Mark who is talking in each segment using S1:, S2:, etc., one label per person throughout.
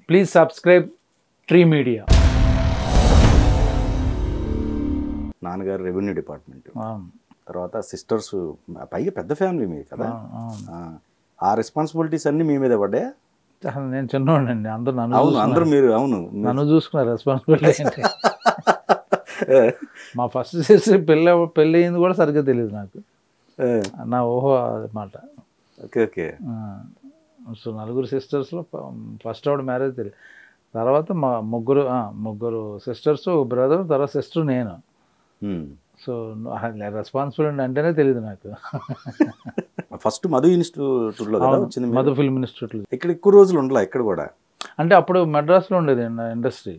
S1: Please subscribe tree media.
S2: నాన్నగారు revenue department, తర్వాత sisters, పైగా పెద్ద ఫ్యామిలీ మీది కదా. ఆ రెస్పాన్సిబిలిటీస్ అన్నీ మీ మీద పడ్డాయా?
S1: నేను చిన్నవాడినండి, అందరూ
S2: అందరూ మీరు
S1: నన్ను చూసుకున్నారు. రెస్పాన్సిబిలిటీ ఏంటి? మా ఫస్ట్ సిస్టర్ పెళ్ళి అయింది కూడా సరిగ్గా తెలియదు నాకు, నా ఊహ మాట.
S2: Okay okay.
S1: సో నలుగురు సిస్టర్స్లో ఫస్ట్ ఆవిడ మ్యారేజ్ తెలియదు. తర్వాత మా ముగ్గురు సిస్టర్స్, బ్రదర్, తర్వాత సిస్టర్, నేను. సో రెస్పాన్సిబిలిటీ అంటేనే తెలియదు నాకు.
S2: ఫస్ట్ మధు ఇన్స్టిట్యూట్లో వచ్చింది,
S1: మధు ఫిల్మ్ ఇన్స్టిట్యూట్లో.
S2: ఇక్కడ ఎక్కువ రోజులు ఉండలా ఇక్కడ కూడా?
S1: అంటే అప్పుడు మెడ్రాస్లో ఉండేది ఇండస్ట్రీ,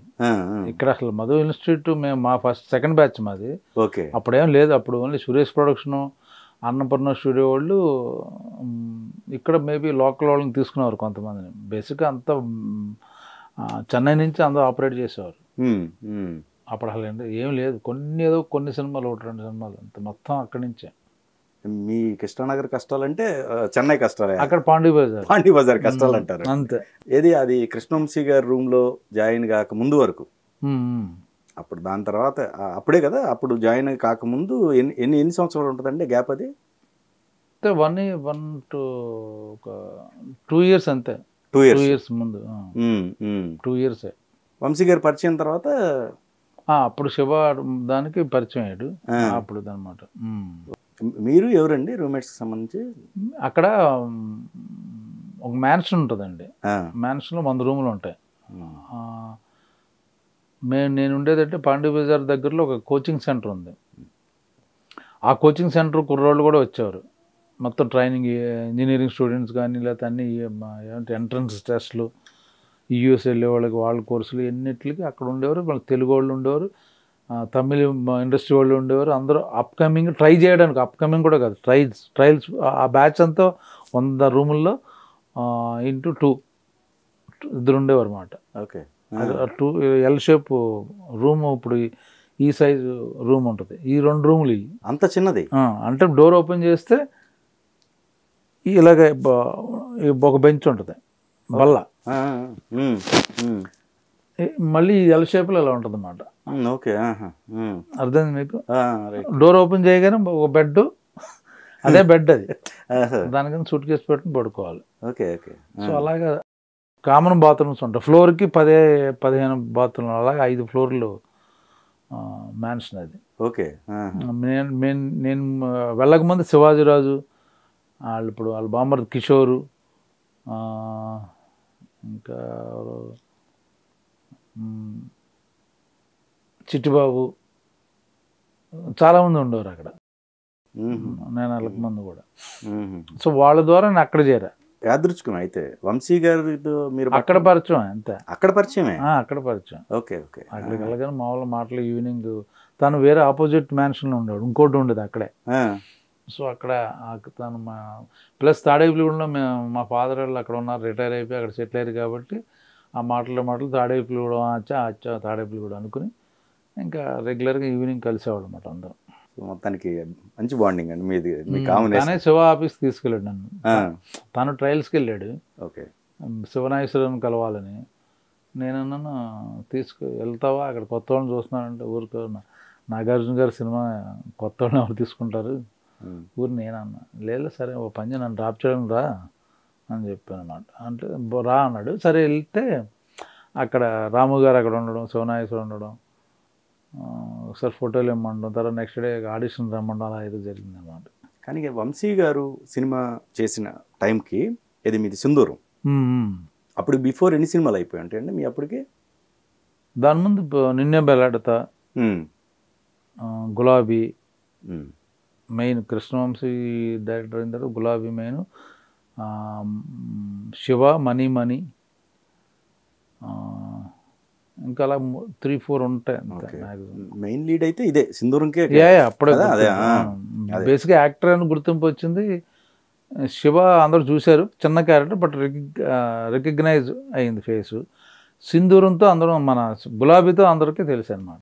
S1: ఇక్కడ అసలు మధు ఇన్స్టిట్యూట్ మేము మా సెకండ్ బ్యాచ్ మాది.
S2: ఓకే.
S1: అప్పుడేం లేదు, అప్పుడు only Suresh production, Annapurna studio వాళ్ళు ఇక్కడ మేబీ లోకల్ వాళ్ళని తీసుకునేవారు కొంతమందిని. బేసిక్గా అంతా చెన్నై నుంచి అందరూ ఆపరేట్ చేసేవారు. అప్పుడు అసలు ఏం లేదు, కొన్ని సినిమాలు, 1-2 సినిమాలు అంత, మొత్తం అక్కడి నుంచే.
S2: మీ కృష్ణానగర్ కష్టాలంటే చెన్నై కష్టాలే, అక్కడ
S1: పాండీ
S2: బజార్ కష్టాలు అంటారు
S1: అంతే.
S2: ఏది అది కృష్ణవంశీ గారి రూమ్లో జాయిన్ కాక ముందు వరకు, అప్పుడు దాని తర్వాత అప్పుడే కదా, అప్పుడు జాయిన్ కాకముందు ఎన్ని సంవత్సరాలు ఉంటుందండి గ్యాప్? అది
S1: 2 years అంతే. 2 years ముందు, 2 years.
S2: వంశీ గారు పరిచయం తర్వాత
S1: అప్పుడు శివ దానికి పరిచయం అయ్యాడు అప్పుడు అనమాట.
S2: మీరు ఎవరండి రూమ్మేట్స్కి సంబంధించి?
S1: అక్కడ ఒక మ్యాన్షన్ ఉంటుందండి, మ్యాన్షన్లో 100 రూములు ఉంటాయి. నేను ఉండేదంటే పాండీ బజార్ దగ్గరలో ఒక కోచింగ్ సెంటర్ ఉంది. ఆ కోచింగ్ సెంటర్ కుర్రోళ్ళు కూడా వచ్చేవారు, మొత్తం ట్రైనింగ్, ఇంజనీరింగ్ స్టూడెంట్స్ కానీ, లేకపోతే అన్ని ఏమంటే ఎంట్రన్స్ టెస్ట్లు, యూఎస్ వెళ్ళే వాళ్ళకి వాళ్ళ కోర్సులు ఎన్నిటికి అక్కడ ఉండేవారు. వాళ్ళకి తెలుగు వాళ్ళు ఉండేవారు, తమిళ ఇండస్ట్రీ వాళ్ళు ఉండేవారు. అందరూ అప్కమింగ్ ట్రై చేయడానికి, అప్కమింగ్ కూడా కాదు, ట్రయల్స్. ఆ బ్యాచ్ అంతా 100 రూముల్లో ఇంటూ 2 ఇద్దరు ఉండేవారు అన్నమాట.
S2: ఓకే.
S1: 2 ఎల్ షేప్ రూమ్, ఇప్పుడు ఈ సైజు రూమ్ ఉంటుంది, ఈ 2 రూములు
S2: అంత చిన్నది.
S1: అంటే డోర్ ఓపెన్ చేస్తే ఇలాగ ఒక బెంచ్ ఉంటుంది, బల్ల, మళ్ళీ ఎల్ షేప్లో ఇలా ఉంటుంది అన్నమాట.
S2: ఓకే,
S1: అర్థమైంది మీకు? డోర్ ఓపెన్ చేయగానే ఒక బెడ్, అదే బెడ్ అది, దానికన్నా సూట్ కేసు పెట్టుకుని పడుకోవాలి.
S2: Okay okay.
S1: సో అలాగా కామన్ బాత్రూమ్స్ ఉంటాయి, ఫ్లోర్కి 10-15 బాత్రూమ్లు, అలాగే 5 ఫ్లోర్లు మ్యాన్షన్ అది.
S2: ఓకే.
S1: నేను వెళ్ళకముందు శివాజీరాజు వాళ్ళు, ఇప్పుడు వాళ్ళ బామ్మర్ కిషోరు, ఇంకా చిట్టిబాబు, చాలామంది ఉండేవారు అక్కడ, నేను వెళ్ళక ముందు కూడా. సో వాళ్ళ ద్వారా నేను అక్కడ చేరా.
S2: యాదృచ్ఛికం అయితే వంశీ గారితో మీరు
S1: అక్కడ పరిచయం అంతే.
S2: అక్కడ పరిచయమే? అక్కడ
S1: పరిచయం.
S2: Okay okay.
S1: అక్కడికి వెళ్ళగానే మామూలు మాటలు, ఈవినింగ్ తను వేరే ఆపోజిట్ మ్యాన్షన్లో ఉండేవాడు, ఇంకోటి ఉండేది అక్కడే. సో అక్కడ తను ప్లస్ తాడేపల్లిగూడలో మా ఫాదర్ వాళ్ళు అక్కడ ఉన్నారు, రిటైర్ అయిపోయి అక్కడ సెటిల్ అయ్యారు కాబట్టి ఆ మాటలు తాడేపల్లిగూడ అచ్చా తాడేపల్లిగూడ అనుకుని ఇంకా రెగ్యులర్గా ఈవినింగ్ కలిసేవాడు అన్నమాట అందరం.
S2: మొత్తానికి మంచి బాండింగ్ అండి మీది.
S1: తనే శివ ఆఫీస్కి తీసుకెళ్ళాడు నన్ను, తను ట్రయల్స్కి వెళ్ళాడు.
S2: ఓకే.
S1: శివనాగేశ్వరరావుని కలవాలని. నేనన్నాను వెళ్తావా, అక్కడ కొత్త వాళ్ళని చూస్తున్నానంటే, ఊరికో నాగార్జున గారి సినిమా కొత్త వాళ్ళని ఎవరు తీసుకుంటారు ఊరు. నేనన్నా లేదు, సరే ఓ పని నన్ను డ్రాప్ చేయడం రా అని చెప్పాను అన్నమాట. అంటే రా అన్నాడు. సరే వెళ్తే అక్కడ రాము గారు అక్కడ ఉండడం, శివనాగేశ్వరం ఉండడం, ఒకసారి ఫోటోలు ఇమ్మండడం, తర్వాత నెక్స్ట్ డే ఆడిషన్ రమ్మండం, అలా ఏదో జరిగింది అన్నమాట.
S2: కానీ వంశీ గారు సినిమా చేసిన టైంకి ఇది మీది సింధూరం, అప్పుడు బిఫోర్ ఎన్ని సినిమాలు అయిపోయి ఉంటాయి అండి మీ అప్పటికి?
S1: దాని ముందు నిన్నే బెల్లాడతా, గులాబీ మెయిన్, కృష్ణవంశీ డైరెక్టర్ అయిన తర్వాత గులాబీ మెయిన్, శివ, మనీ, ఇంకా అలా 3-4 ఉంటాయి.
S2: మెయిన్ లీడ్ అయితే ఇదే సింధూరంకే
S1: అప్పుడే. బేసిక్గా యాక్టర్ అని గుర్తింపు వచ్చింది. శివ అందరూ చూశారు, చిన్న క్యారెక్టర్, బట్ రికగ్నైజ్ అయింది ఫేసు. సింధూరంతో అందరం, మన గులాబీతో అందరికీ తెలుసు అన్నమాట.